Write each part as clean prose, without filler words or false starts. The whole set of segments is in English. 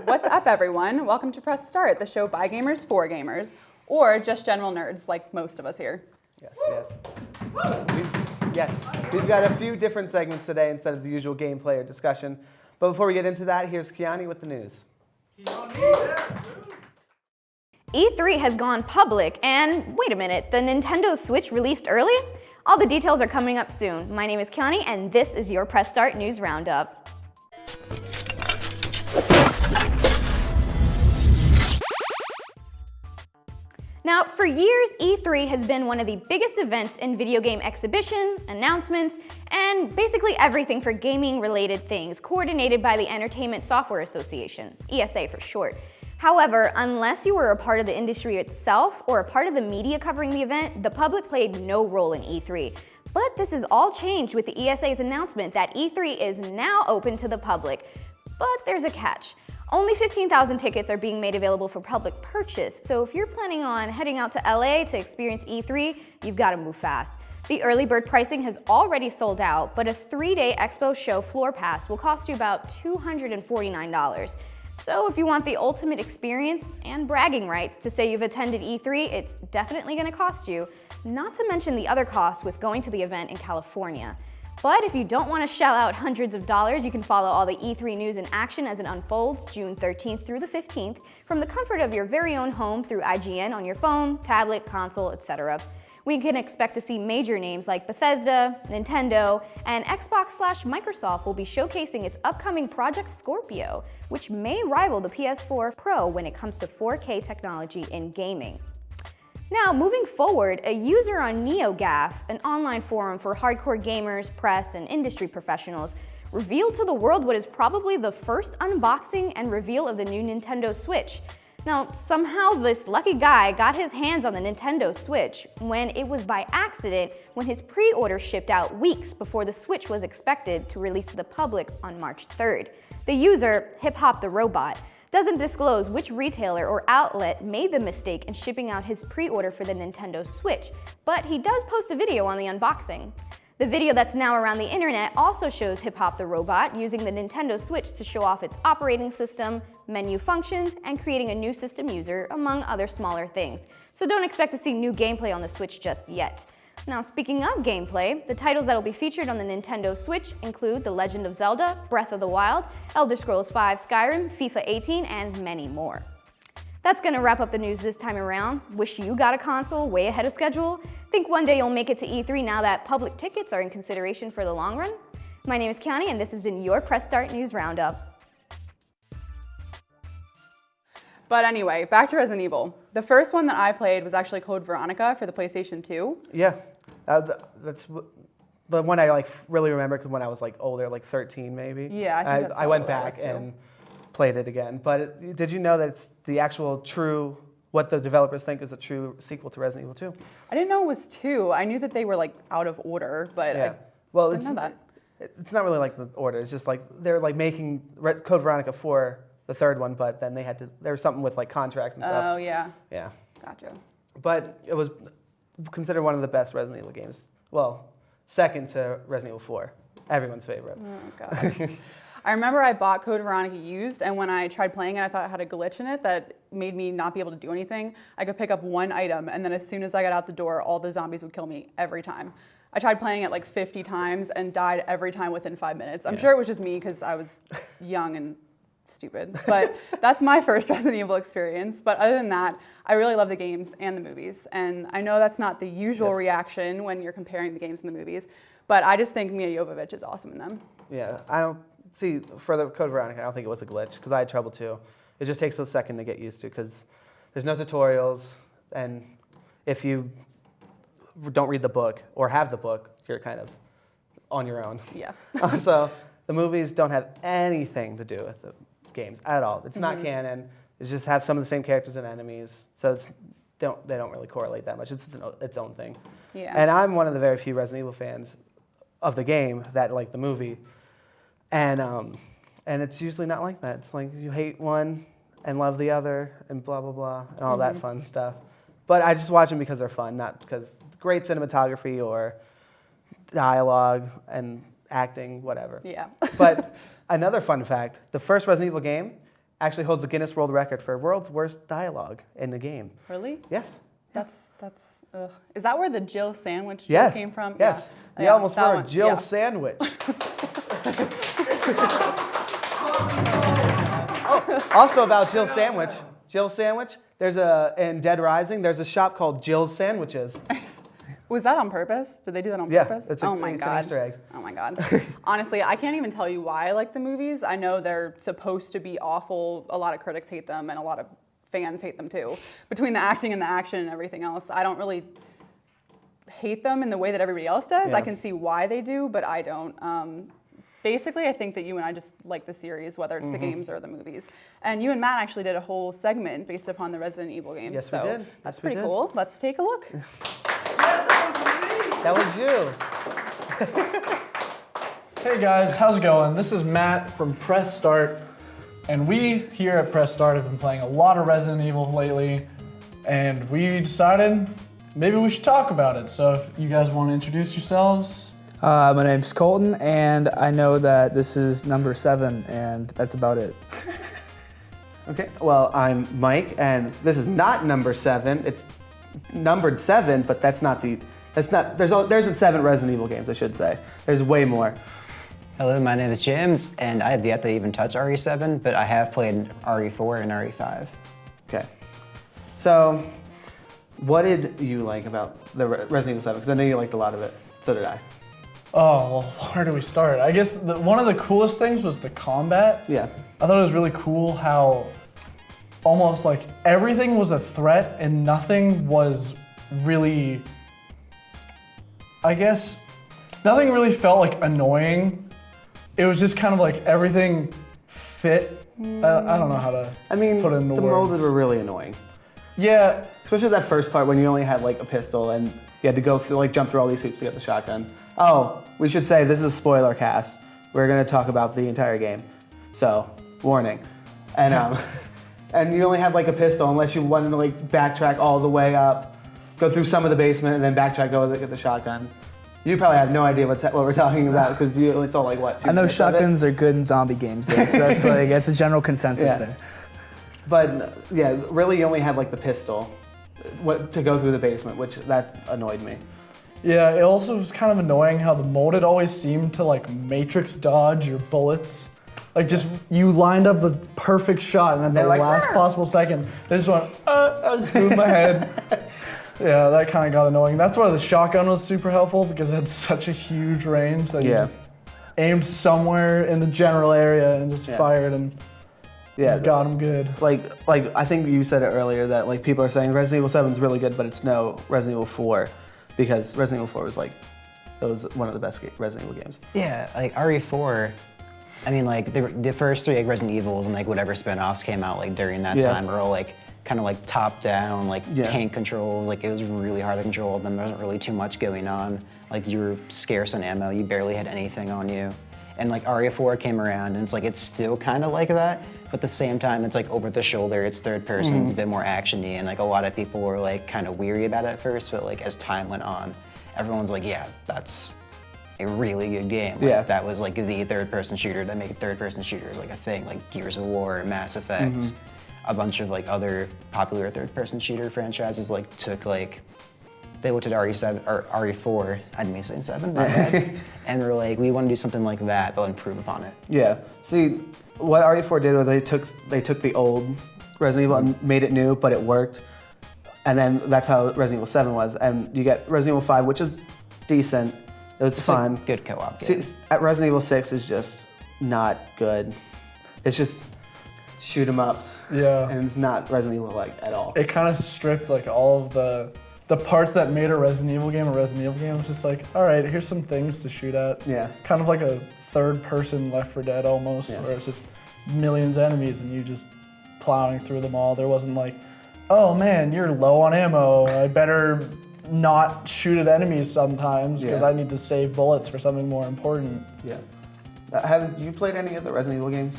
What's up, everyone? Welcome to Press Start, the show by gamers for gamers, or just general nerds like most of us here. Yes. We've got a few different segments today instead of the usual gameplay or discussion. But before we get into that, here's Kiani with the news. E3 has gone public, and wait a minute, the Nintendo Switch released early? All the details are coming up soon. My name is Kiani, and this is your Press Start News Roundup. Now, for years, E3 has been one of the biggest events in video game exhibition, announcements, and basically everything for gaming-related things, coordinated by the Entertainment Software Association, ESA for short. However, unless you were a part of the industry itself or a part of the media covering the event, the public played no role in E3. But this has all changed with the ESA's announcement that E3 is now open to the public. But there's a catch. Only 15,000 tickets are being made available for public purchase, so if you're planning on heading out to LA to experience E3, you've got to move fast. The early bird pricing has already sold out, but a 3-day expo show floor pass will cost you about $249. So if you want the ultimate experience and bragging rights to say you've attended E3, it's definitely going to cost you, not to mention the other costs with going to the event in California. But if you don't want to shell out hundreds of dollars, you can follow all the E3 news in action as it unfolds June 13th through the 15th from the comfort of your very own home through IGN on your phone, tablet, console, etc. We can expect to see major names like Bethesda, Nintendo, and Xbox/Microsoft will be showcasing its upcoming Project Scorpio, which may rival the PS4 Pro when it comes to 4K technology in gaming. Now, moving forward, a user on NeoGAF, an online forum for hardcore gamers, press, and industry professionals, revealed to the world what is probably the first unboxing and reveal of the new Nintendo Switch. Now, somehow this lucky guy got his hands on the Nintendo Switch when it was by accident when his pre-order shipped out weeks before the Switch was expected to release to the public on March 3rd. The user, Hip Hop the Robot, doesn't disclose which retailer or outlet made the mistake in shipping out his pre-order for the Nintendo Switch, but he does post a video on the unboxing. The video that's now around the internet also shows Hip Hop the Robot using the Nintendo Switch to show off its operating system, menu functions, and creating a new system user, among other smaller things. So don't expect to see new gameplay on the Switch just yet. Now, speaking of gameplay, the titles that will be featured on the Nintendo Switch include The Legend of Zelda, Breath of the Wild, Elder Scrolls V Skyrim, FIFA 18, and many more. That's going to wrap up the news this time around. Wish you got a console way ahead of schedule. Think one day you'll make it to E3 now that public tickets are in consideration for the long run. My name is Kiani, and this has been your Press Start News Roundup. But anyway, back to Resident Evil. The first one that I played was actually Code Veronica for the PlayStation 2. Yeah, that's the one I really remember when I was older, 13 maybe. Yeah, I think that's I went back and played it again. But did you know that it's the actual true, what the developers think is a true sequel to Resident Evil 2? I didn't know it was 2. I knew that they were out of order, but yeah. I didn't know that. It's not really the order. It's just they're making Code Veronica for the third one, but then there was something with contracts and stuff. Oh, yeah. Yeah. Gotcha. But it was considered one of the best Resident Evil games. Well, second to Resident Evil 4. Everyone's favorite. Oh, God. I remember I bought Code Veronica used, and when I tried playing it, I thought it had a glitch in it that made me not be able to do anything. I could pick up one item, and then as soon as I got out the door, all the zombies would kill me every time. I tried playing it 50 times and died every time within 5 minutes. I'm sure it was just me because I was young and stupid, but that's my first Resident Evil experience. But other than that, I really love the games and the movies. And I know that's not the usual reaction when you're comparing the games and the movies, but I just think Mia Jovovich is awesome in them. Yeah, I don't see, for the Code Veronica, I don't think it was a glitch, because I had trouble too. It just takes a second to get used to, because there's no tutorials, and if you don't read the book or have the book, you're kind of on your own. Yeah. So the movies don't have anything to do with the games at all. It's not canon. It just have some of the same characters and enemies, so they don't really correlate that much. It's its own thing. Yeah. And I'm one of the very few Resident Evil fans of the game that like the movie, and it's usually not like that. It's like you hate one and love the other, and blah blah blah, and all that fun stuff. But I just watch them because they're fun, not because great cinematography or dialogue and acting, whatever. Yeah. But another fun fact, the first Resident Evil game actually holds the Guinness World Record for world's worst dialogue in the game. Really? Yes. That's. Is that where the Jill sandwich Yes. came from? Yes. Yeah. You almost that were one. Jill Yeah. sandwich. Oh, also about Jill sandwich. Jill sandwich. There's in Dead Rising. There's a shop called Jill's Sandwiches. Was that on purpose? Did they do that on Yeah, purpose? it's oh my an god. Easter egg. Oh my god. Honestly, I can't even tell you why I like the movies. I know they're supposed to be awful. A lot of critics hate them, and a lot of fans hate them too. Between the acting and the action and everything else, I don't really hate them in the way that everybody else does. Yeah. I can see why they do, but I don't. Basically, I think that you and I just like the series, whether it's the games or the movies. And you and Matt actually did a whole segment based upon the Resident Evil games. Yes, so we did. that's Yes, we pretty did. cool. Let's take a look. That was you. Hey guys, how's it going? This is Matt from Press Start, and we here at Press Start have been playing a lot of Resident Evil lately, and we decided maybe we should talk about it. So if you guys want to introduce yourselves. My name's Colton, and I know that this is number 7, and that's about it. Okay. Well, I'm Mike, and this is not number 7. It's numbered 7, but that's not the. That's not. There's 7 Resident Evil games, I should say. There's way more. Hello, my name is James, and I have yet to even touch RE7, but I have played RE4 and RE5. Okay. So, what did you like about the Resident Evil 7? Because I know you liked a lot of it. So did I. Oh, well, where do we start? I guess one of the coolest things was the combat. Yeah. I thought it was really cool how almost like everything was a threat and nothing was really, I guess, nothing really felt like annoying. It was just kind of like everything fit. I don't know how to I mean, put it into the words. molded were really annoying. Yeah, Especially that first part when you only had like a pistol and you had to go through, like jump through all these hoops to get the shotgun. Oh, we should say this is a spoiler cast. We're gonna talk about the entire game. So, warning. And and you only had like a pistol unless you wanted to like backtrack all the way up, go through some of the basement and then backtrack, go get the shotgun. You probably have no idea what we're talking about because you only saw like what, 2 I know minutes of it? shotguns are good in zombie games, though, so that's like that's a general consensus Yeah. there. But yeah, really you only had like the pistol to go through the basement, which that annoyed me. yeah. It also was kind of annoying how the molded always seemed to like matrix dodge your bullets. Like just you lined up the perfect shot and at the They're like, last "Arr!" possible second, they just went, I just moved my head. Yeah, that kind of got annoying. That's why the shotgun was super helpful because it had such a huge range that you Yeah. just aimed somewhere in the general area and just Yeah. fired and Yeah, got them good. like I think you said it earlier that like people are saying Resident Evil 7 is really good, but it's no Resident Evil 4 because Resident Evil 4 was like it was one of the best Resident Evil games. Yeah, like RE4, I mean, like the first 3 like Resident Evils and like whatever spin-offs came out like during that Yeah. time were all like kind of like top down, like Yeah. tank controls. Like it was really hard to control them. There wasn't really too much going on. Like you were scarce on ammo. You barely had anything on you. And like RE4 came around, and it's like it's still kind of like that, but at the same time, it's like over the shoulder. It's third person. It's a bit more actiony, and like a lot of people were like kind of weary about it at first, but like as time went on, everyone's like, yeah, that's a really good game. Like, Yeah. that was like the third-person shooter that made third-person shooters like a thing. Like Gears of War, Mass Effect, a bunch of like other popular third-person shooter franchises like took like. They looked at RE7 or RE4, I didn't mean to say 7, my bad, and were like, we want to do something like that, but improve upon it. Yeah. See, what RE4 did was they took the old Resident Evil and made it new, but it worked. And then that's how Resident Evil 7 was. And you get Resident Evil 5, which is decent. It's fun. A good co-op See, game. at Resident Evil 6 is just not good. It's just shoot 'em up. Yeah. And it's not Resident Evil like at all. It kind of stripped like all of the parts that made a Resident Evil game a Resident Evil game. It was just like, all right, here's some things to shoot at. Yeah. Kind of like a third person Left 4 Dead almost, Yeah. where it's just millions of enemies and you just plowing through them all. There wasn't like, oh man, you're low on ammo. I better not shoot at enemies sometimes because Yeah. I need to save bullets for something more important. Yeah. Have you played any of the Resident Evil games?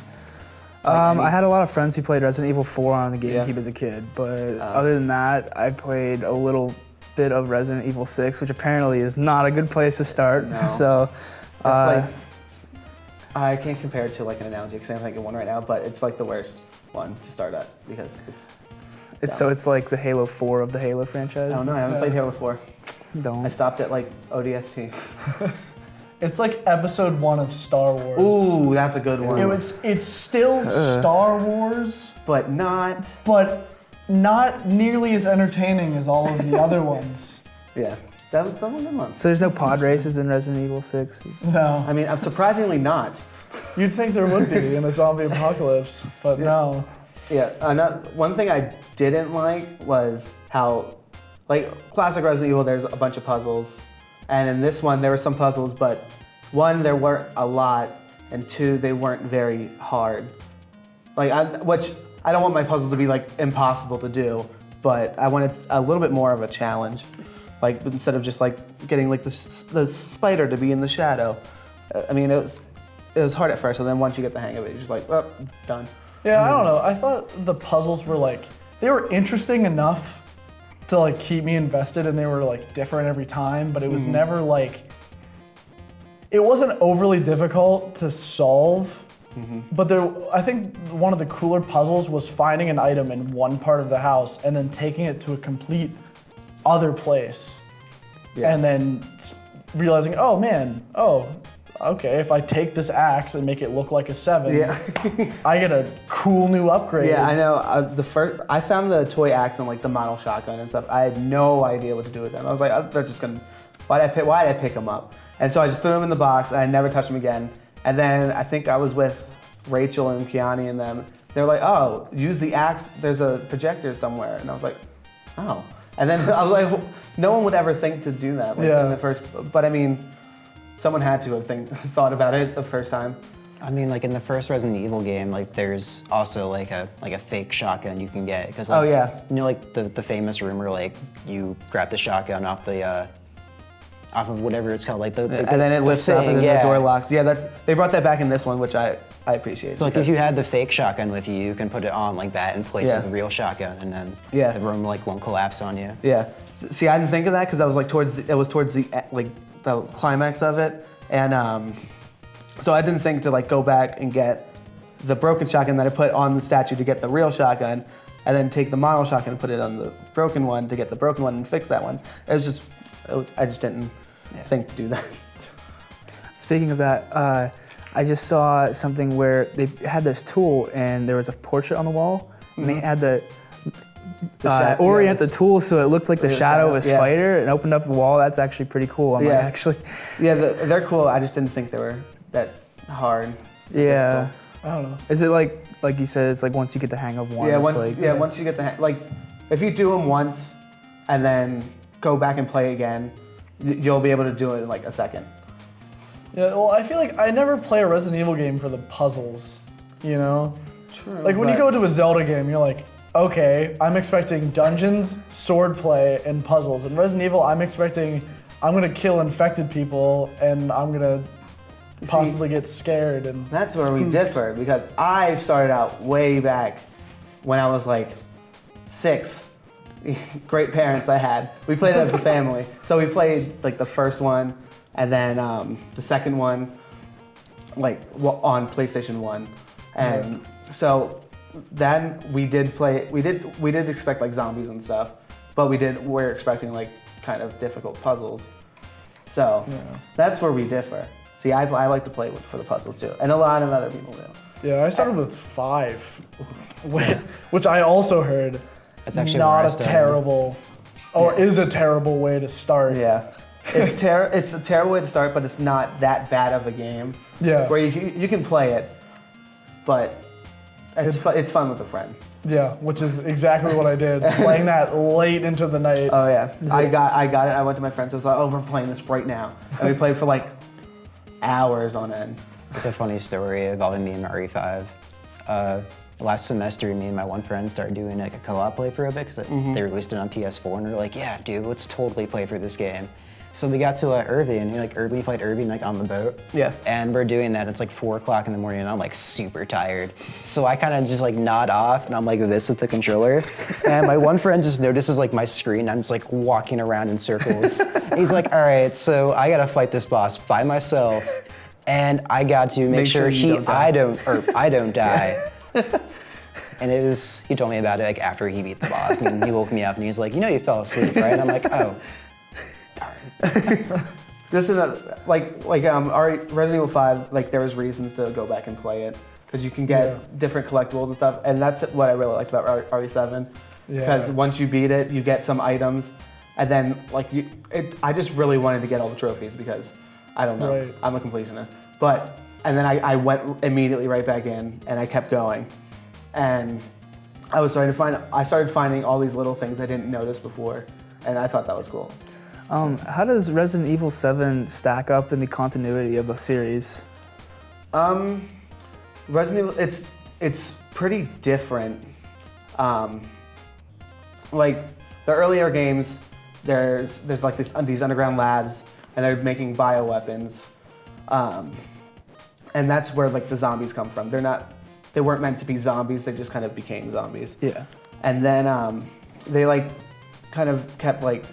I had a lot of friends who played Resident Evil 4 on the Yeah. GameCube as a kid, but other than that, I played a little bit of Resident Evil 6, which apparently is not a good place to start. No. So, It's like, I can't compare it to like an analogy because I'm thinking one right now, but it's like the worst. one to start at because It's like the Halo 4 of the Halo franchise. Oh no, I haven't played Halo 4. Don't. I stopped at like ODST. It's like episode 1 of Star Wars. Ooh, that's a good one. It's still Star Wars, but not. but not nearly as entertaining as all of the other ones. Yeah, that was a good one. So there's no pod races in Resident Evil 6? No. I mean, I'm surprisingly not. You'd think there would be in a zombie apocalypse, but no. Yeah, one thing I didn't like was how, like, classic Resident Evil, there's a bunch of puzzles. And in this one, there were some puzzles, but 1, there weren't a lot, and 2, they weren't very hard. Which I don't want my puzzle to be, like, impossible to do, but I wanted a little bit more of a challenge. Like, instead of just, like, getting, like, the spider to be in the shadow. I mean, it was hard at first, and then once you get the hang of it, you're just like, oh, done. Yeah, I don't know. I thought the puzzles were like, they were interesting enough to like keep me invested, and they were like different every time, but it was never like, it wasn't overly difficult to solve, but I think one of the cooler puzzles was finding an item in one part of the house and then taking it to a complete other place. Yeah. And then realizing, oh man, okay, if I take this axe and make it look like a 7, Yeah. I get a cool new upgrade. Yeah, I know. I found the toy axe and like the model shotgun and stuff. I had no idea what to do with them. I was like, oh, they're just gonna. Why did I pick them up? And so I just threw them in the box and I never touched them again. And then I think I was with Rachel and Kiani and them. They're like, oh, use the axe. There's a projector somewhere. And I was like, oh. And then I was like, no one would ever think to do that. Like, in the first, but I mean. Someone had to have thought about it the first time. I mean, like in the first Resident Evil game, like there's also like a fake shotgun you can get because like, you know, like the famous rumor, like you grab the shotgun off of whatever it's called, like and then it lifts up and then the door locks. Yeah, they brought that back in this one, which I appreciate. So like if you had the fake shotgun with you, you can put it on like that in place of the real shotgun, and then the room like won't collapse on you. Yeah. See, I didn't think of that because I was like towards the climax of it, and so I didn't think to like go back and get the broken shotgun that I put on the statue to get the real shotgun, and then take the model shotgun and put it on the broken one to get the broken one and fix that one. I just didn't think to do that. Speaking of that, I just saw something where they had this tool and there was a portrait on the wall, and they had orient the tool so it looked like the shadow of a spider and opened up the wall. That's actually pretty cool. I'm like, actually. Yeah, they're cool. I just didn't think they were that hard. Yeah. I don't know. Is it like you said, it's like once you get the hang of one, once you get the hang, like if you do them once and then go back and play again, you'll be able to do it in like a second. Yeah, well, I feel like I never play a Resident Evil game for the puzzles, you know? True. Like when you go to a Zelda game, you're like, okay, I'm expecting dungeons, swordplay, and puzzles. In Resident Evil, I'm gonna kill infected people and I'm gonna possibly get scared and that's where spooked. we differ, because I started out way back when I was like 6. Great parents I had. We played it as a family. So we played like the first one and then the second one like on PlayStation 1. And so then we did play, we did expect like zombies and stuff, but we're expecting like kind of difficult puzzles. So that's where we differ. See, I like to play for the puzzles too, and a lot of other people do. Yeah, I started with 5, which I also heard That's actually not a terrible, or is a terrible way to start. Yeah, it's a terrible way to start, but it's not that bad of a game. Yeah. Where you can play it, but it's fun with a friend. Yeah, which is exactly what I did, playing that late into the night. Oh yeah, I got it. I went to my friends. I was like, oh, we're playing this right now, and we played for like hours on end. It's a funny story involving me and RE5. Last semester, me and my one friend started doing like a co-op play for a bit because they released it on PS4, and we were like, yeah, dude, let's totally play for this game. So we got to Irving, and we played Irving like on the boat. Yeah. And we're doing that. It's like 4 o'clock in the morning, and I'm like super tired. So I kind of just like nod off, and I'm like this with the controller. And my one friend just notices like my screen. I'm just like walking around in circles. And he's like, all right, so I gotta fight this boss by myself, and I got to make sure I don't die. And he told me about it like after he beat the boss, and he woke me up and he's like, you fell asleep, right? I'm like, oh, darn. This is Resident Evil 5, like there was reasons to go back and play it because you can get different collectibles and stuff, and that's what I really liked about RE7. Because once you beat it, you get some items, and then I just really wanted to get all the trophies because I don't know, I'm a completionist. And then I went immediately right back in, and I kept going, and I started finding all these little things I didn't notice before, and I thought that was cool. How does Resident Evil 7 stack up in the continuity of the series? Resident Evil, it's pretty different. Like the earlier games, there's like these underground labs, and they're making bioweapons, and that's where like the zombies come from. They weren't meant to be zombies. They just kind of became zombies. Yeah. And then they like kind of kept like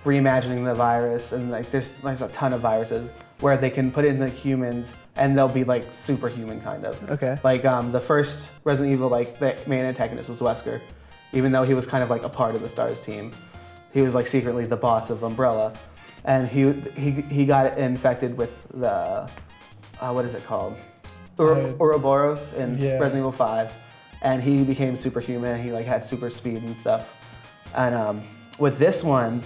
reimagining the virus, and like there's a ton of viruses where they can put it in the humans and they'll be like superhuman kind of. Okay. Like the first Resident Evil, like the main antagonist was Wesker, even though he was kind of like a part of the STARS team. He was like secretly the boss of Umbrella, and he got infected with the what is it called? Ouroboros in Resident Evil 5, and he became superhuman. He like had super speed and stuff. And with this one,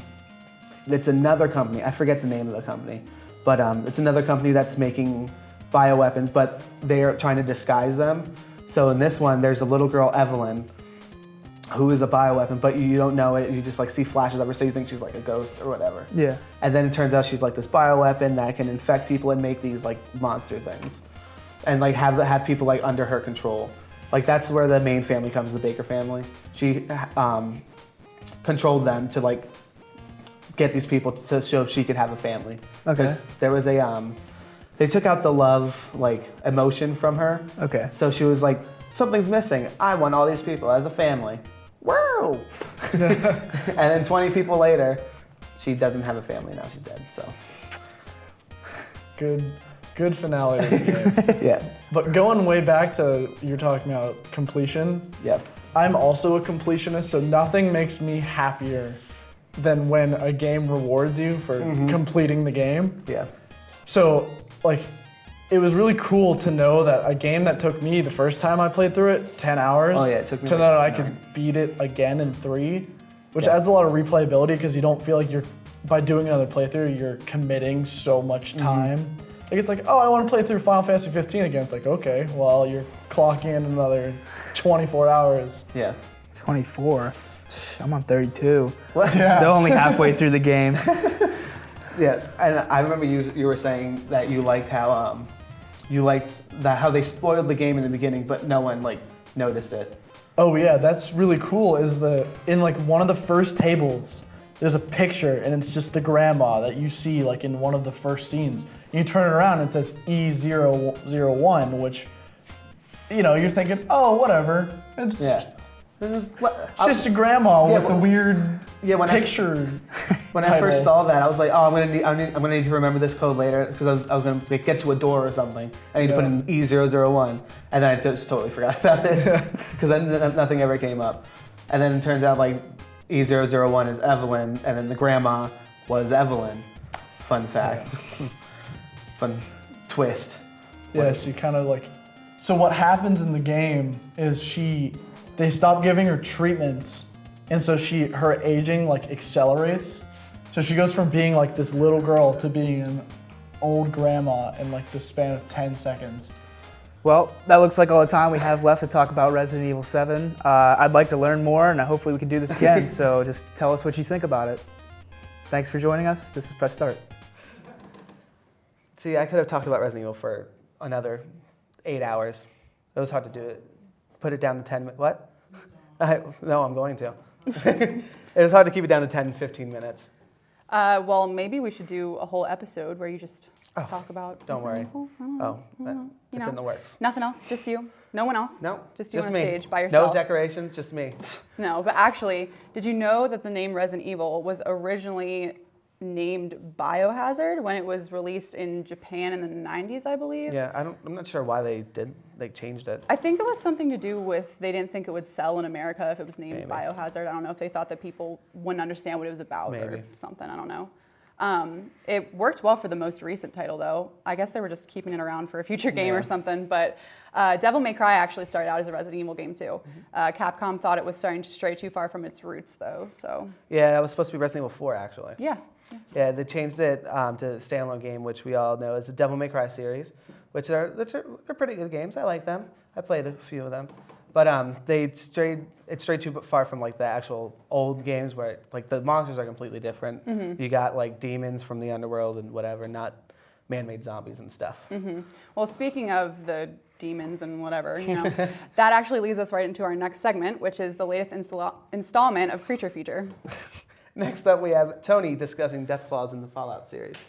it's another company. I forget the name of the company, but it's another company that's making bioweapons, but they are trying to disguise them. So in this one, there's a little girl, Evelyn, who is a bioweapon, but you don't know it. You just like see flashes of her, so you think she's like a ghost or whatever. Yeah. And then it turns out she's like this bioweapon that can infect people and make these like monster things, and like have people like under her control. Like that's where the main family comes, the Baker family. She controlled them to like get these people to show she could have a family. Okay. There was they took out the love like emotion from her. Okay. So she was like, something's missing. I want all these people as a family. Woo! And then 20 people later, she doesn't have a family now. She's dead. So. Good finale to the game. Yeah. But going way back to you're talking about completion. Yep. I'm also a completionist, so nothing makes me happier than when a game rewards you for completing the game. Yeah. So, like, it was really cool to know that a game that took me the first time I played through it, 10 hours, it took me to know that I could beat it again in 3, which adds a lot of replayability because you don't feel like by doing another playthrough, you're committing so much time. Like, it's like, oh, I want to play through Final Fantasy 15 again. It's like, okay, well, you're clocking in another 24 hours. Yeah. 24? I'm on 32. What? Yeah. Still only halfway through the game. Yeah, and I remember you were saying that you liked how how they spoiled the game in the beginning, but no one like noticed it. Oh yeah, that's really cool. In like one of the first tables, there's a picture, and it's just the grandma that you see like in one of the first scenes. And you turn it around and it says E001, which you're thinking, oh whatever. It's just a grandma with a weird picture. When I first saw that, I was like, oh, I'm gonna need to remember this code later because I was gonna like, get to a door or something. I need to put in E001, and then I just totally forgot about it because nothing ever came up. And then it turns out like E001 is Evelyn, and then the grandma was Evelyn. Fun fact. Fun twist. Yeah, she kind of like. So what happens in the game is they stop giving her treatments, and so her aging like accelerates. So she goes from being like this little girl to being an old grandma in like the span of 10 seconds. Well, that looks like all the time we have left to talk about Resident Evil 7. I'd like to learn more, and hopefully we can do this again, so just tell us what you think about it. Thanks for joining us. This is Press Start. See, I could have talked about Resident Evil for another 8 hours. It was hard to do it. Put it down to 10 minutes. What? No, I'm going to. It was hard to keep it down to 10, 15 minutes. Well, maybe we should do a whole episode where you just talk about. Don't worry. It's in the works. Nothing else, just you. No one else. No, just you on a me. stage by yourself. No decorations, just me. No, but actually, did you know that the name Resident Evil was originally named Biohazard when it was released in Japan in the 90s, I believe. Yeah, I'm not sure why they changed it. I think it was something to do with they didn't think it would sell in America if it was named Maybe. Biohazard. I don't know if they thought that people wouldn't understand what it was about or Maybe. something. I don't know. It worked well for the most recent title, though. I guess they were just keeping it around for a future game or something. But Devil May Cry actually started out as a Resident Evil game, too. Capcom thought it was starting to stray too far from its roots, though. So Yeah, that was supposed to be Resident Evil 4, actually. yeah. Yeah, they changed it to a standalone game, which we all know is the Devil May Cry series, which they're pretty good games. I like them. I played a few of them. But it strayed too far from like the actual old games where like the monsters are completely different. You got like demons from the underworld and whatever, not man-made zombies and stuff. Well, speaking of the demons and whatever, you know, that actually leads us right into our next segment, which is the latest installment of Creature Feature. Next up, we have Tony discussing Deathclaws in the Fallout series.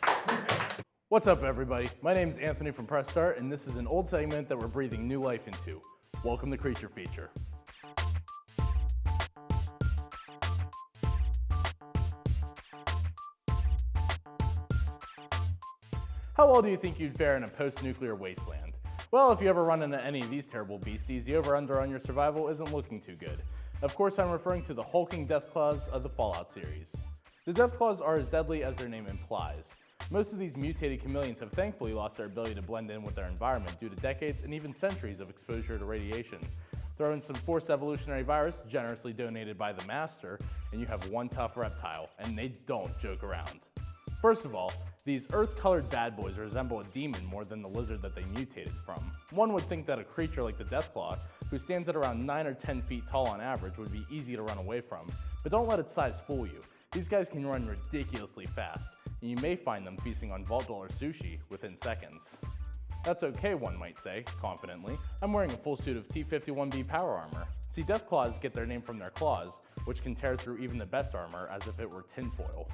What's up, everybody? My name's Anthony from Press Start, and this is an old segment that we're breathing new life into. Welcome to Creature Feature. How well do you think you'd fare in a post-nuclear wasteland? Well, if you ever run into any of these terrible beasties, the over-under on your survival isn't looking too good. Of course, I'm referring to the hulking Deathclaws of the Fallout series. The Deathclaws are as deadly as their name implies. Most of these mutated chameleons have thankfully lost their ability to blend in with their environment due to decades and even centuries of exposure to radiation. Throw in some forced evolutionary virus generously donated by the master, and you have one tough reptile, and they don't joke around. First of all, these earth-colored bad boys resemble a demon more than the lizard that they mutated from. One would think that a creature like the Deathclaw, who stands at around 9 or 10 feet tall on average, would be easy to run away from. But don't let its size fool you. These guys can run ridiculously fast, and you may find them feasting on Vault Dweller sushi within seconds. That's okay, one might say, confidently. I'm wearing a full suit of T-51B power armor. See, Deathclaws get their name from their claws, which can tear through even the best armor as if it were tinfoil.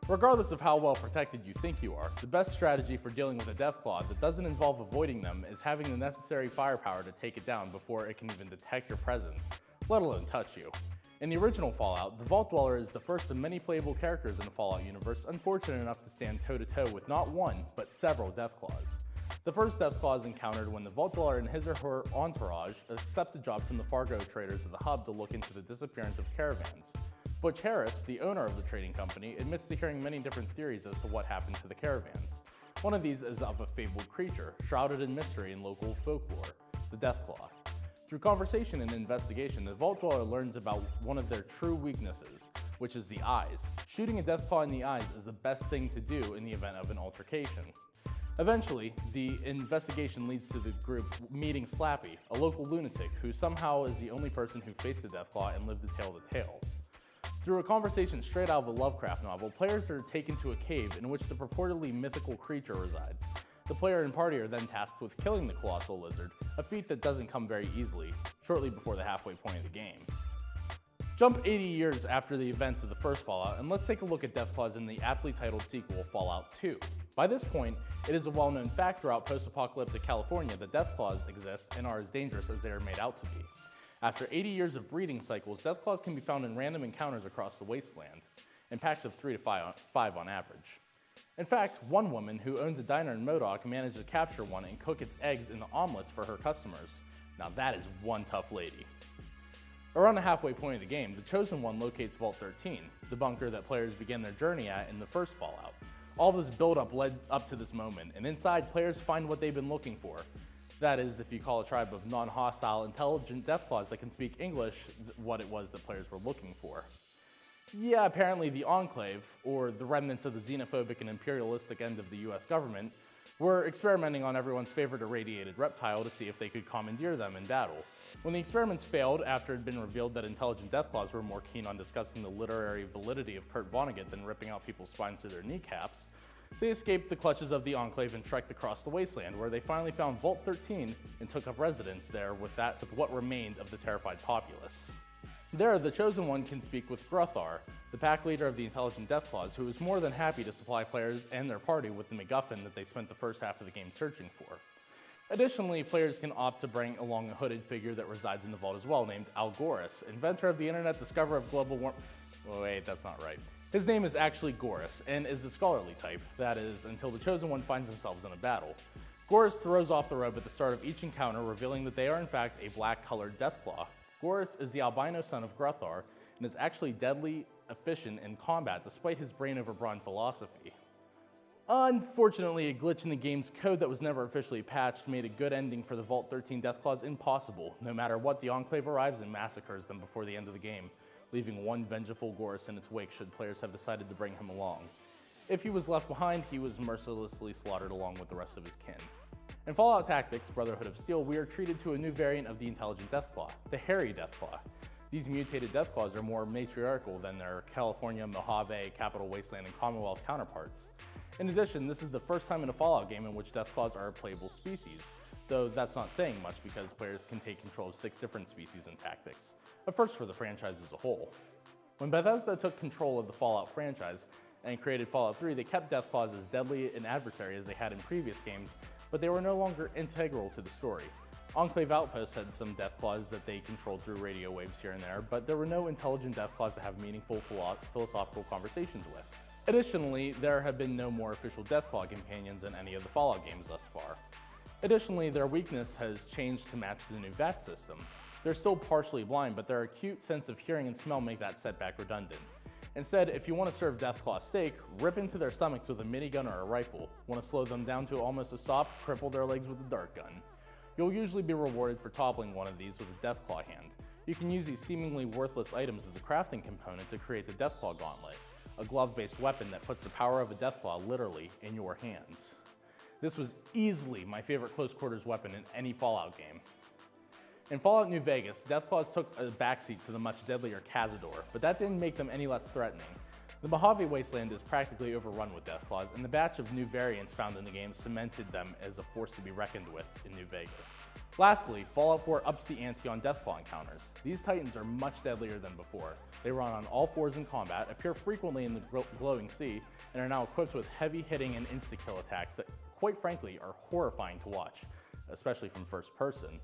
Regardless of how well protected you think you are, the best strategy for dealing with a Deathclaw that doesn't involve avoiding them is having the necessary firepower to take it down before it can even detect your presence, let alone touch you. In the original Fallout, the Vault Dweller is the first of many playable characters in the Fallout universe unfortunate enough to stand toe-to-toe with not one, but several Deathclaws. The first Deathclaw is encountered when the Vault Dweller and his or her entourage accept a job from the Fargo traders of the hub to look into the disappearance of caravans. Butch Harris, the owner of the trading company, admits to hearing many different theories as to what happened to the caravans. One of these is of a fabled creature, shrouded in mystery in local folklore, the Deathclaw. Through conversation and investigation, the Vault Dweller learns about one of their true weaknesses, which is the eyes. Shooting a Deathclaw in the eyes is the best thing to do in the event of an altercation. Eventually, the investigation leads to the group meeting Slappy, a local lunatic who somehow is the only person who faced the Deathclaw and lived to tell the tale. Through a conversation straight out of a Lovecraft novel, players are taken to a cave in which the purportedly mythical creature resides. The player and party are then tasked with killing the colossal lizard, a feat that doesn't come very easily, shortly before the halfway point of the game. Jump 80 years after the events of the first Fallout, and let's take a look at Deathclaws in the aptly titled sequel, Fallout 2. By this point, it is a well-known fact throughout post-apocalyptic California that Deathclaws exist and are as dangerous as they are made out to be. After 80 years of breeding cycles, Deathclaws can be found in random encounters across the wasteland, in packs of 3 to 5 on average. In fact, one woman who owns a diner in Modoc managed to capture one and cook its eggs into omelets for her customers. Now that is one tough lady. Around the halfway point of the game, the Chosen One locates Vault 13, the bunker that players began their journey at in the first Fallout. All this build-up led up to this moment, and inside, players find what they've been looking for. That is, if you call a tribe of non-hostile, intelligent Deathclaws that can speak English, what it was that players were looking for. Yeah, apparently the Enclave, or the remnants of the xenophobic and imperialistic end of the US government, were experimenting on everyone's favorite irradiated reptile to see if they could commandeer them in battle. When the experiments failed after it had been revealed that intelligent Deathclaws were more keen on discussing the literary validity of Kurt Vonnegut than ripping out people's spines through their kneecaps, they escaped the clutches of the Enclave and trekked across the wasteland, where they finally found Vault 13 and took up residence there with what remained of the terrified populace. There, the Chosen One can speak with Gruthar, the pack leader of the intelligent Deathclaws, who is more than happy to supply players and their party with the MacGuffin that they spent the first half of the game searching for. Additionally, players can opt to bring along a hooded figure that resides in the vault as well, named Algoris, inventor of the internet, discoverer of global warming. Wait, that's not right. His name is actually Gorus, and is the scholarly type, that is, until the Chosen One finds themselves in a battle. Gorus throws off the robe at the start of each encounter, revealing that they are in fact a black-colored Deathclaw. Gorus is the albino son of Gruthar, and is actually deadly efficient in combat despite his brain-over-brawn philosophy. Unfortunately, a glitch in the game's code that was never officially patched made a good ending for the Vault 13 Deathclaws impossible, no matter what. The Enclave arrives and massacres them before the end of the game, leaving one vengeful Gorus in its wake should players have decided to bring him along. If he was left behind, he was mercilessly slaughtered along with the rest of his kin. In Fallout Tactics, Brotherhood of Steel, we are treated to a new variant of the intelligent Deathclaw, the Hairy Deathclaw. These mutated Deathclaws are more matriarchal than their California, Mojave, Capital Wasteland, and Commonwealth counterparts. In addition, this is the first time in a Fallout game in which Deathclaws are a playable species, though that's not saying much because players can take control of 6 different species in Tactics, a first for the franchise as a whole. When Bethesda took control of the Fallout franchise and created Fallout 3, they kept Deathclaws as deadly an adversary as they had in previous games, but they were no longer integral to the story. Enclave Outposts had some Deathclaws that they controlled through radio waves here and there, but there were no intelligent Deathclaws to have meaningful philosophical conversations with. Additionally, there have been no more official Deathclaw companions in any of the Fallout games thus far. Additionally, their weakness has changed to match the new VAT system. They're still partially blind, but their acute sense of hearing and smell make that setback redundant. Instead, if you want to serve Deathclaw steak, rip into their stomachs with a minigun or a rifle. Want to slow them down to almost a stop? Cripple their legs with a dart gun. You'll usually be rewarded for toppling one of these with a Deathclaw hand. You can use these seemingly worthless items as a crafting component to create the Deathclaw Gauntlet, a glove-based weapon that puts the power of a Deathclaw literally in your hands. This was easily my favorite close quarters weapon in any Fallout game. In Fallout New Vegas, Deathclaws took a backseat to the much deadlier Cazador, but that didn't make them any less threatening. The Mojave Wasteland is practically overrun with Deathclaws, and the batch of new variants found in the game cemented them as a force to be reckoned with in New Vegas. Lastly, Fallout 4 ups the ante on Deathclaw encounters. These titans are much deadlier than before. They run on all fours in combat, appear frequently in the glowing sea, and are now equipped with heavy hitting and insta-kill attacks that, quite frankly, are horrifying to watch, especially from first person.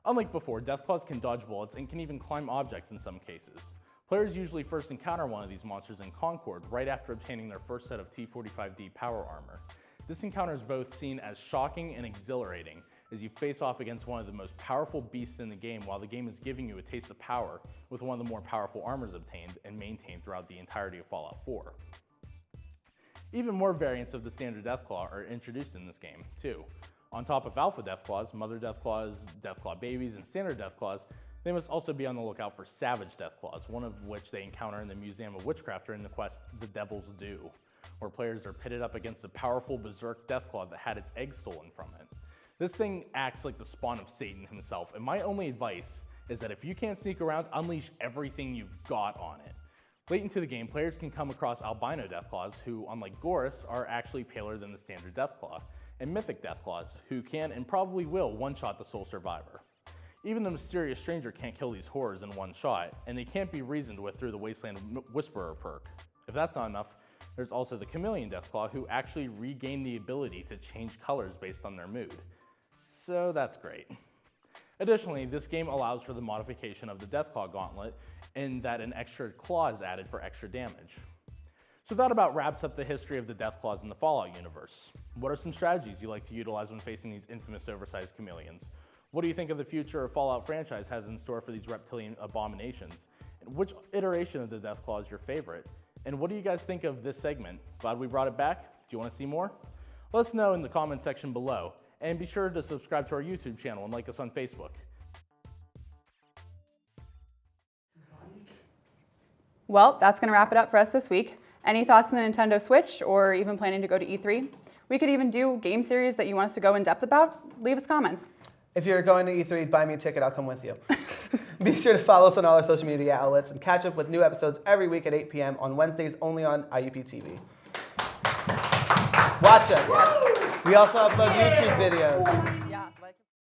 Unlike before, Deathclaws can dodge bullets and can even climb objects in some cases. Players usually first encounter one of these monsters in Concord right after obtaining their first set of T-45D power armor. This encounter is both seen as shocking and exhilarating as you face off against one of the most powerful beasts in the game while the game is giving you a taste of power with one of the more powerful armors obtained and maintained throughout the entirety of Fallout 4. Even more variants of the standard Deathclaw are introduced in this game, too. On top of Alpha Deathclaws, Mother Deathclaws, Deathclaw babies, and Standard Deathclaws, they must also be on the lookout for Savage Deathclaws, one of which they encounter in the Museum of Witchcraft during the quest The Devil's Due, where players are pitted up against a powerful berserk Deathclaw that had its egg stolen from it. This thing acts like the spawn of Satan himself, and my only advice is that if you can't sneak around, unleash everything you've got on it. Late into the game, players can come across albino Deathclaws who, unlike Gorus, are actually paler than the standard Deathclaw, and mythic Deathclaws who can and probably will one-shot the sole survivor. Even the mysterious stranger can't kill these horrors in one shot, and they can't be reasoned with through the Wasteland Whisperer perk. If that's not enough, there's also the Chameleon Deathclaw who actually regain the ability to change colors based on their mood. So that's great. Additionally, this game allows for the modification of the Deathclaw Gauntlet in that an extra claw is added for extra damage. So that about wraps up the history of the Deathclaws in the Fallout universe. What are some strategies you like to utilize when facing these infamous oversized chameleons? What do you think of the future of Fallout franchise has in store for these reptilian abominations? And which iteration of the Deathclaw is your favorite? And what do you guys think of this segment? Glad we brought it back? Do you want to see more? Let us know in the comment section below. And be sure to subscribe to our YouTube channel and like us on Facebook. Well, that's going to wrap it up for us this week. Any thoughts on the Nintendo Switch or even planning to go to E3? We could even do game series that you want us to go in depth about. Leave us comments. If you're going to E3, buy me a ticket, I'll come with you. Be sure to follow us on all our social media outlets and catch up with new episodes every week at 8 p.m. on Wednesdays only on IUP TV. Watch us. We also upload YouTube videos.